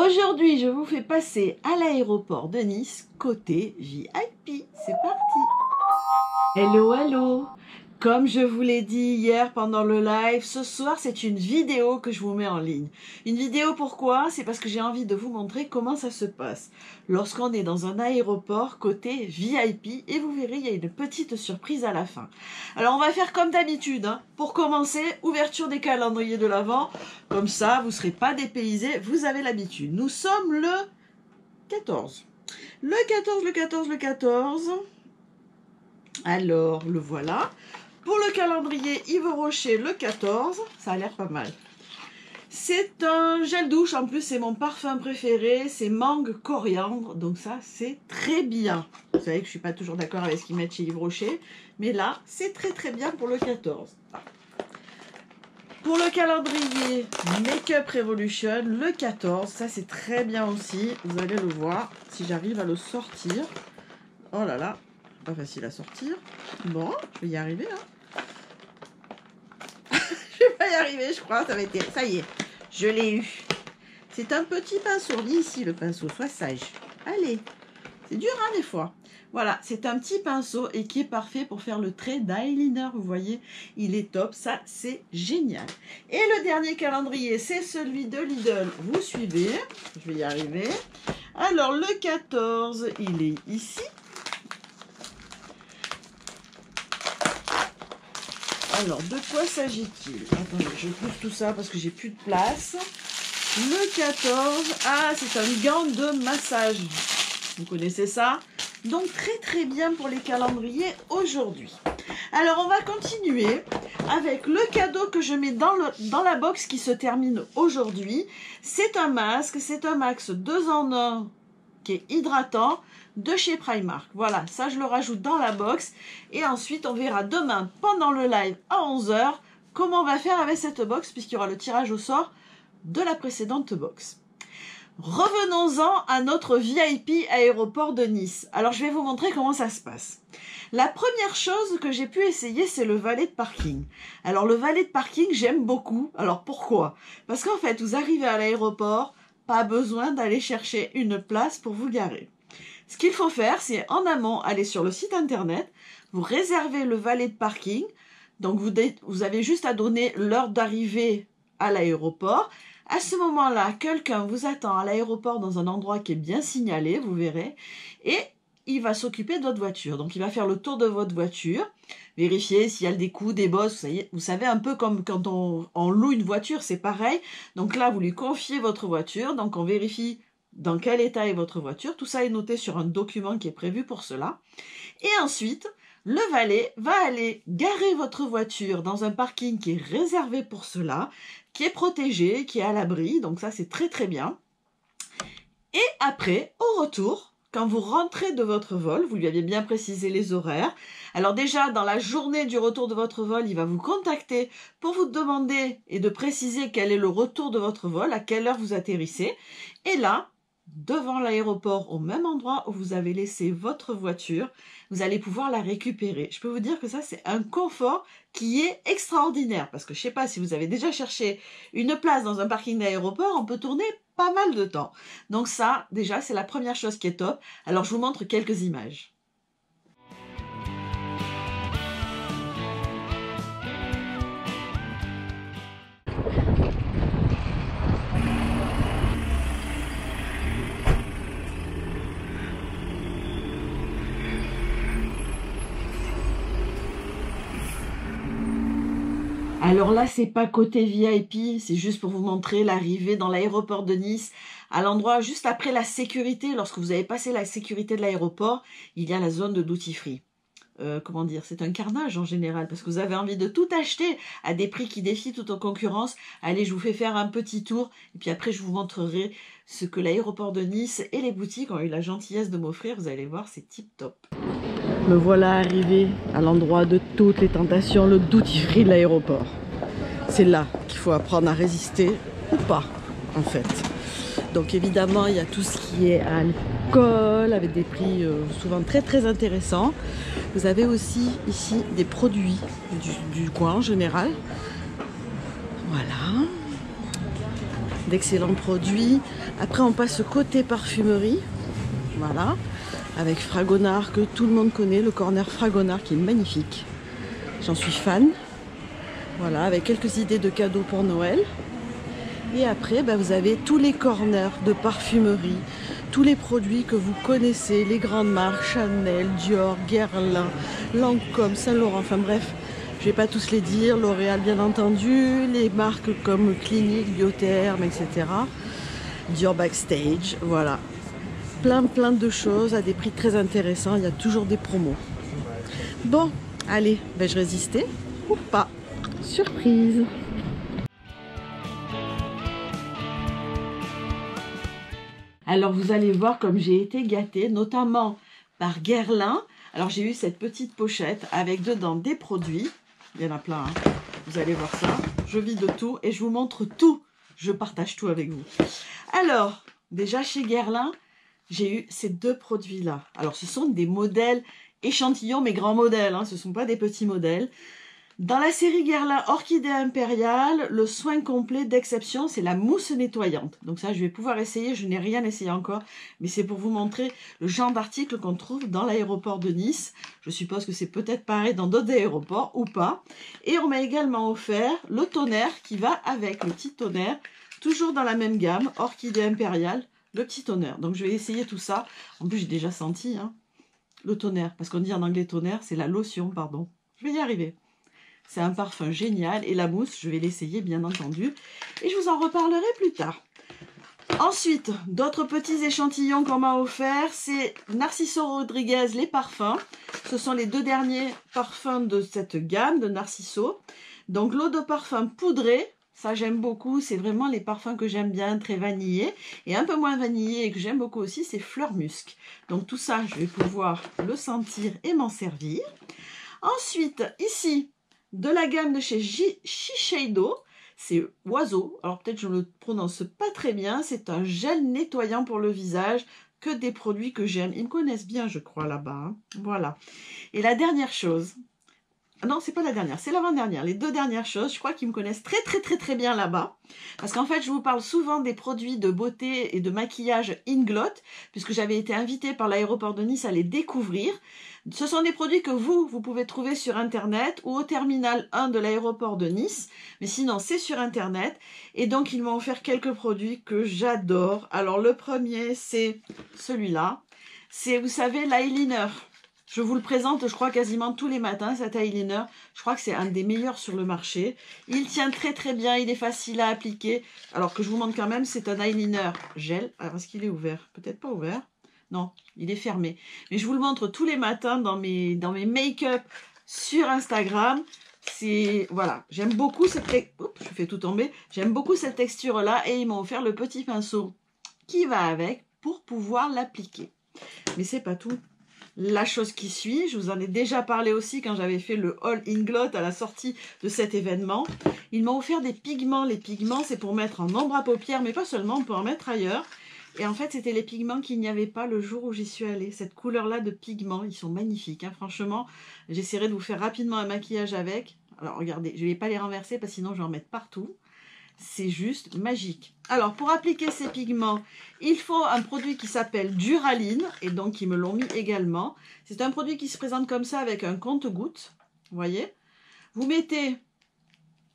Aujourd'hui, je vous fais passer à l'aéroport de Nice, côté VIP. C'est parti! Hello, hello! Comme je vous l'ai dit hier pendant le live, ce soir, c'est une vidéo que je vous mets en ligne. Une vidéo, pourquoi? C'est parce que j'ai envie de vous montrer comment ça se passe lorsqu'on est dans un aéroport côté VIP. Et vous verrez, il y a une petite surprise à la fin. Alors, on va faire comme d'habitude. Pour commencer, ouverture des calendriers de l'Avent. Comme ça, vous ne serez pas dépaysés. Vous avez l'habitude. Nous sommes le 14. Le 14. Alors, le voilà. Pour le calendrier Yves Rocher, le 14, ça a l'air pas mal. C'est un gel douche, en plus c'est mon parfum préféré, c'est mangue coriandre, donc ça c'est très bien. Vous savez que je suis pas toujours d'accord avec ce qu'ils mettent chez Yves Rocher, mais là c'est très bien pour le 14. Pour le calendrier Make-up Revolution, le 14, ça c'est très bien aussi, vous allez le voir, si j'arrive à le sortir. Oh là là, pas facile à sortir. Bon, je vais y arriver hein. Je vais pas y arriver, je crois, ça va être... Ça y est, je l'ai eu. C'est un petit pinceau, dis ici le pinceau, sois sage. Allez, c'est dur hein des fois. Voilà, c'est un petit pinceau et qui est parfait pour faire le trait d'eyeliner, vous voyez. Il est top, ça c'est génial. Et le dernier calendrier, c'est celui de Lidl, vous suivez. Je vais y arriver. Alors le 14, il est ici. Alors, de quoi s'agit-il? Attendez, je trouve tout ça parce que j'ai plus de place. Le 14, ah, c'est un gant de massage. Vous connaissez ça? Donc, très bien pour les calendriers aujourd'hui. Alors, on va continuer avec le cadeau que je mets dans la box qui se termine aujourd'hui. C'est un masque, c'est un max 2 en 1 qui est hydratant de chez Primark. Voilà, ça je le rajoute dans la box et ensuite on verra demain pendant le live à 11 h comment on va faire avec cette box puisqu'il y aura le tirage au sort de la précédente box. Revenons-en à notre VIP aéroport de Nice. Alors je vais vous montrer comment ça se passe. La première chose que j'ai pu essayer, c'est le valet de parking. Alors le valet de parking, j'aime beaucoup. Alors pourquoi? Parce qu'en fait, vous arrivez à l'aéroport, pas besoin d'aller chercher une place pour vous garer. Ce qu'il faut faire, c'est en amont, aller sur le site internet, vous réservez le valet de parking. Donc, vous avez juste à donner l'heure d'arrivée à l'aéroport. À ce moment-là, quelqu'un vous attend à l'aéroport dans un endroit qui est bien signalé, vous verrez. Et il va s'occuper de votre voiture. Donc, il va faire le tour de votre voiture, vérifier s'il y a des coups, des bosses. Vous savez, un peu comme quand on loue une voiture, c'est pareil. Donc là, vous lui confiez votre voiture. Donc, on vérifie dans quel état est votre voiture. Tout ça est noté sur un document qui est prévu pour cela. Et ensuite, le valet va aller garer votre voiture dans un parking qui est réservé pour cela, qui est protégé, qui est à l'abri. Donc ça, c'est très bien. Et après, au retour, quand vous rentrez de votre vol, vous lui aviez bien précisé les horaires. Alors déjà, dans la journée du retour de votre vol, il va vous contacter pour vous demander et de préciser quel est le retour de votre vol, à quelle heure vous atterrissez. Et là, devant l'aéroport, au même endroit où vous avez laissé votre voiture, vous allez pouvoir la récupérer. Je peux vous dire que ça, c'est un confort qui est extraordinaire. Parce que je ne sais pas si vous avez déjà cherché une place dans un parking d'aéroport, on peut tourner pas mal de temps. Donc ça, déjà, c'est la première chose qui est top. Alors, je vous montre quelques images. Alors là, c'est pas côté VIP, c'est juste pour vous montrer l'arrivée dans l'aéroport de Nice, à l'endroit juste après la sécurité. Lorsque vous avez passé la sécurité de l'aéroport, il y a la zone de duty free. Comment dire, c'est un carnage en général, parce que vous avez envie de tout acheter à des prix qui défient toute concurrence. Allez, je vous fais faire un petit tour, et puis après je vous montrerai ce que l'aéroport de Nice et les boutiques ont eu la gentillesse de m'offrir. Vous allez voir, c'est tip top. Me voilà arrivé à l'endroit de toutes les tentations, le duty free de l'aéroport. C'est là qu'il faut apprendre à résister ou pas, en fait. Donc évidemment, il y a tout ce qui est alcool, avec des prix souvent très intéressants. Vous avez aussi ici des produits du coin en général. Voilà. d'excellents produits. Après, on passe côté parfumerie. Voilà, avec Fragonard que tout le monde connaît, le corner Fragonard qui est magnifique. J'en suis fan. Voilà, avec quelques idées de cadeaux pour Noël. Et après, vous avez tous les corners de parfumerie, tous les produits que vous connaissez, les grandes marques, Chanel, Dior, Guerlain, Lancôme, Saint Laurent, enfin bref, je ne vais pas tous les dire, L'Oréal bien entendu, les marques comme Clinique, Biotherm, etc. Dior Backstage, voilà. Plein de choses à des prix très intéressants, il y a toujours des promos. Bon, allez, vais-je résister ou pas? Surprise! Alors vous allez voir comme j'ai été gâtée, notamment par Guerlain. Alors j'ai eu cette petite pochette avec dedans des produits. Il y en a plein, hein. Vous allez voir ça. Je vide tout et je vous montre tout. Je partage tout avec vous. Alors, déjà chez Guerlain, j'ai eu ces deux produits-là. Alors ce sont des modèles échantillons, mais grands modèles, hein. Ce ne sont pas des petits modèles. Dans la série Guerlain Orchidée Impériale, le soin complet d'exception, c'est la mousse nettoyante. Donc ça, je vais pouvoir essayer. Je n'ai rien essayé encore, mais c'est pour vous montrer le genre d'article qu'on trouve dans l'aéroport de Nice. Je suppose que c'est peut-être pareil dans d'autres aéroports ou pas. Et on m'a également offert le tonnerre qui va avec, le petit tonnerre, toujours dans la même gamme, Orchidée Impériale, le petit tonnerre. Donc je vais essayer tout ça. En plus, j'ai déjà senti le tonnerre, parce qu'on dit en anglais tonnerre, c'est la lotion, pardon. Je vais y arriver. C'est un parfum génial et la mousse, je vais l'essayer bien entendu. Et je vous en reparlerai plus tard. Ensuite, d'autres petits échantillons qu'on m'a offerts, c'est Narciso Rodriguez, les parfums. Ce sont les deux derniers parfums de cette gamme de Narciso. Donc l'eau de parfum poudrée, ça j'aime beaucoup. C'est vraiment les parfums que j'aime bien, très vanillés. Et un peu moins vanillés et que j'aime beaucoup aussi, c'est fleur musc. Donc tout ça, je vais pouvoir le sentir et m'en servir. Ensuite, ici, de la gamme de chez Shiseido, c'est Oiseau. Alors peut-être je ne le prononce pas très bien. C'est un gel nettoyant pour le visage, que des produits que j'aime. Ils me connaissent bien, je crois, là-bas. Voilà. Et la dernière chose, non, c'est pas la dernière, c'est l'avant-dernière. Les deux dernières choses, je crois qu'ils me connaissent très bien là-bas. Parce qu'en fait, je vous parle souvent des produits de beauté et de maquillage Inglot, puisque j'avais été invitée par l'aéroport de Nice à les découvrir. Ce sont des produits que vous pouvez trouver sur Internet ou au terminal 1 de l'aéroport de Nice. Mais sinon, c'est sur Internet. Et donc, ils m'ont offert quelques produits que j'adore. Alors, le premier, c'est celui-là. C'est, vous savez, l'eyeliner. Je vous le présente, je crois, quasiment tous les matins, cet eyeliner. Je crois que c'est un des meilleurs sur le marché. Il tient très bien, il est facile à appliquer. Alors que je vous montre quand même, c'est un eyeliner gel. Alors, est-ce qu'il est ouvert? Peut-être pas ouvert. Non, il est fermé. Mais je vous le montre tous les matins dans mes make-up sur Instagram. C'est, voilà, j'aime beaucoup cette texture. Je fais tout tomber. J'aime beaucoup cette texture-là et ils m'ont offert le petit pinceau qui va avec pour pouvoir l'appliquer. Mais c'est pas tout. La chose qui suit, je vous en ai déjà parlé aussi quand j'avais fait le haul Inglot à la sortie de cet événement. Ils m'ont offert des pigments. Les pigments, c'est pour mettre en ombre à paupières, mais pas seulement, on peut en mettre ailleurs. Et en fait, c'était les pigments qu'il n'y avait pas le jour où j'y suis allée. Cette couleur-là de pigments, ils sont magnifiques. Franchement, j'essaierai de vous faire rapidement un maquillage avec. Alors, regardez, je ne vais pas les renverser parce que sinon, je vais en mettre partout. C'est juste magique. Alors, pour appliquer ces pigments, il faut un produit qui s'appelle Duraline. Et donc, ils me l'ont mis également. C'est un produit qui se présente comme ça avec un compte-gouttes. Vous voyez? Vous mettez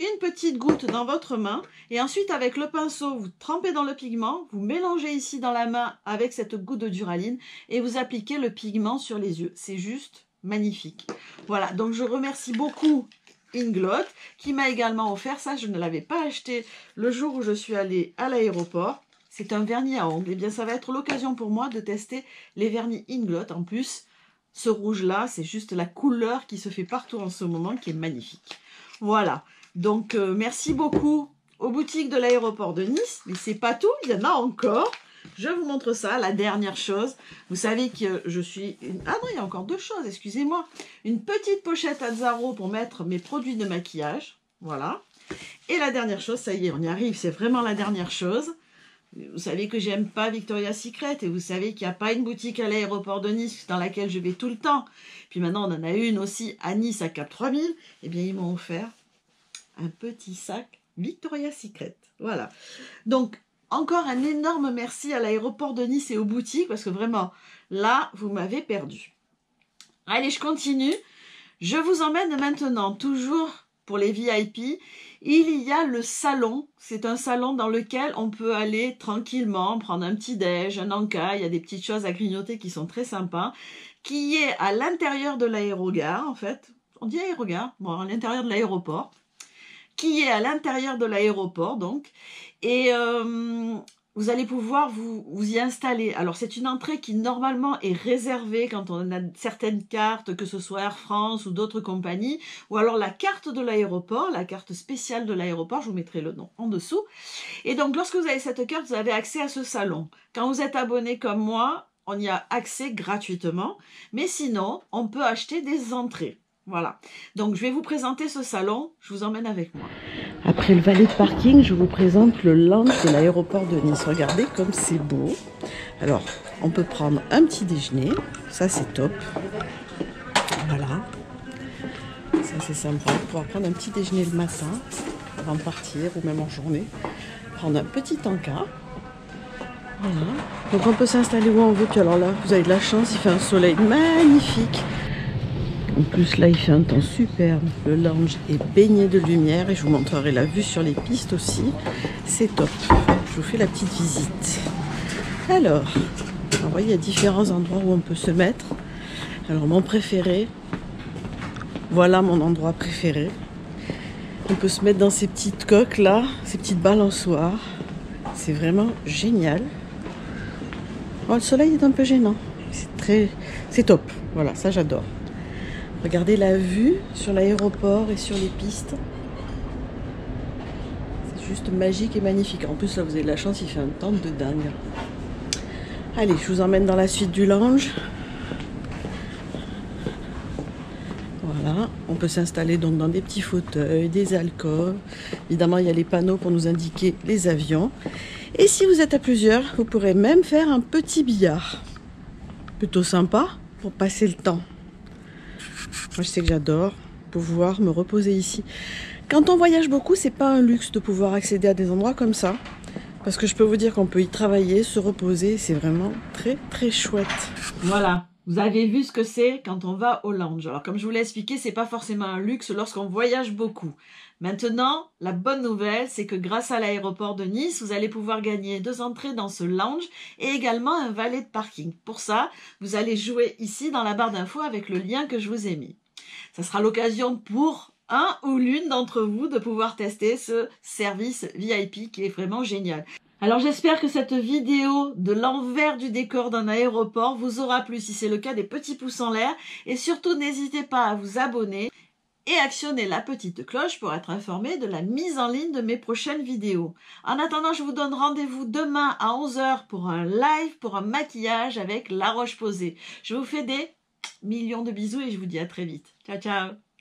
une petite goutte dans votre main. Et ensuite, avec le pinceau, vous trempez dans le pigment. Vous mélangez ici dans la main avec cette goutte de Duraline. Et vous appliquez le pigment sur les yeux. C'est juste magnifique. Voilà, donc je remercie beaucoup Inglot, qui m'a également offert ça. Je ne l'avais pas acheté le jour où je suis allée à l'aéroport. C'est un vernis à ongles. Et bien, ça va être l'occasion pour moi de tester les vernis Inglot. En plus, ce rouge-là, c'est juste la couleur qui se fait partout en ce moment, qui est magnifique. Voilà. Donc, merci beaucoup aux boutiques de l'aéroport de Nice. Mais c'est pas tout, il y en a encore. Je vous montre ça, la dernière chose. Vous savez que je suis... Ah non, il y a encore deux choses, excusez-moi. Une petite pochette Azzaro pour mettre mes produits de maquillage. Voilà. Et la dernière chose, ça y est, on y arrive, c'est vraiment la dernière chose. Vous savez que j'aime pas Victoria's Secret et vous savez qu'il n'y a pas une boutique à l'aéroport de Nice dans laquelle je vais tout le temps. Puis maintenant, on en a une aussi à Nice, à Cap 3000. Eh bien, ils m'ont offert un petit sac Victoria's Secret. Voilà. Donc, encore un énorme merci à l'aéroport de Nice et aux boutiques, parce que vraiment, là, vous m'avez perdu. Allez, je continue. Je vous emmène maintenant, toujours pour les VIP, il y a le salon. C'est un salon dans lequel on peut aller tranquillement, prendre un petit déj, un encas. Il y a des petites choses à grignoter qui sont très sympas, qui est à l'intérieur de l'aérogare, en fait. On dit aérogare, bon, à l'intérieur de l'aéroport. Qui est à l'intérieur de l'aéroport, donc. Et vous allez pouvoir vous y installer. Alors, c'est une entrée qui, normalement, est réservée quand on a certaines cartes, que ce soit Air France ou d'autres compagnies, ou alors la carte de l'aéroport, la carte spéciale de l'aéroport, je vous mettrai le nom en dessous. Et donc, lorsque vous avez cette carte, vous avez accès à ce salon. Quand vous êtes abonné comme moi, on y a accès gratuitement, mais sinon, on peut acheter des entrées. Voilà, donc je vais vous présenter ce salon, je vous emmène avec moi. Après le valet de parking, je vous présente le lounge de l'aéroport de Nice. Regardez comme c'est beau. Alors, on peut prendre un petit déjeuner, ça c'est top. Voilà, ça c'est sympa, pouvoir prendre un petit déjeuner le matin, avant de partir ou même en journée. Prendre un petit encas. Voilà, donc on peut s'installer où on veut. Puis alors là, vous avez de la chance, il fait un soleil magnifique. En plus, là, il fait un temps superbe. Le lounge est baigné de lumière et je vous montrerai la vue sur les pistes aussi. C'est top. Je vous fais la petite visite. Alors, vous voyez, il y a différents endroits où on peut se mettre. Alors, mon préféré, voilà mon endroit préféré. On peut se mettre dans ces petites coques là, ces petites balançoires. C'est vraiment génial. Oh, le soleil est un peu gênant. C'est top. Voilà, ça j'adore. Regardez la vue sur l'aéroport et sur les pistes. C'est juste magique et magnifique. En plus, là, vous avez de la chance, il fait un temps de dingue. Allez, je vous emmène dans la suite du lounge. Voilà, on peut s'installer donc dans des petits fauteuils, des alcôves. Évidemment, il y a les panneaux pour nous indiquer les avions. Et si vous êtes à plusieurs, vous pourrez même faire un petit billard. Plutôt sympa pour passer le temps. Moi, je sais que j'adore pouvoir me reposer ici. Quand on voyage beaucoup, c'est pas un luxe de pouvoir accéder à des endroits comme ça. Parce que je peux vous dire qu'on peut y travailler, se reposer. C'est vraiment très, très chouette. Voilà. Vous avez vu ce que c'est quand on va au lounge. Alors, comme je vous l'ai expliqué, c'est pas forcément un luxe lorsqu'on voyage beaucoup. Maintenant, la bonne nouvelle, c'est que grâce à l'aéroport de Nice, vous allez pouvoir gagner 2 entrées dans ce lounge et également un valet de parking. Pour ça, vous allez jouer ici dans la barre d'infos avec le lien que je vous ai mis. Ça sera l'occasion pour un ou l'une d'entre vous de pouvoir tester ce service VIP qui est vraiment génial. Alors j'espère que cette vidéo de l'envers du décor d'un aéroport vous aura plu. Si c'est le cas, des petits pouces en l'air. Et surtout, n'hésitez pas à vous abonner et actionner la petite cloche pour être informé de la mise en ligne de mes prochaines vidéos. En attendant, je vous donne rendez-vous demain à 11 h pour un live, pour un maquillage avec La Roche-Posay. Je vous fais des millions de bisous et je vous dis à très vite. Ciao, ciao!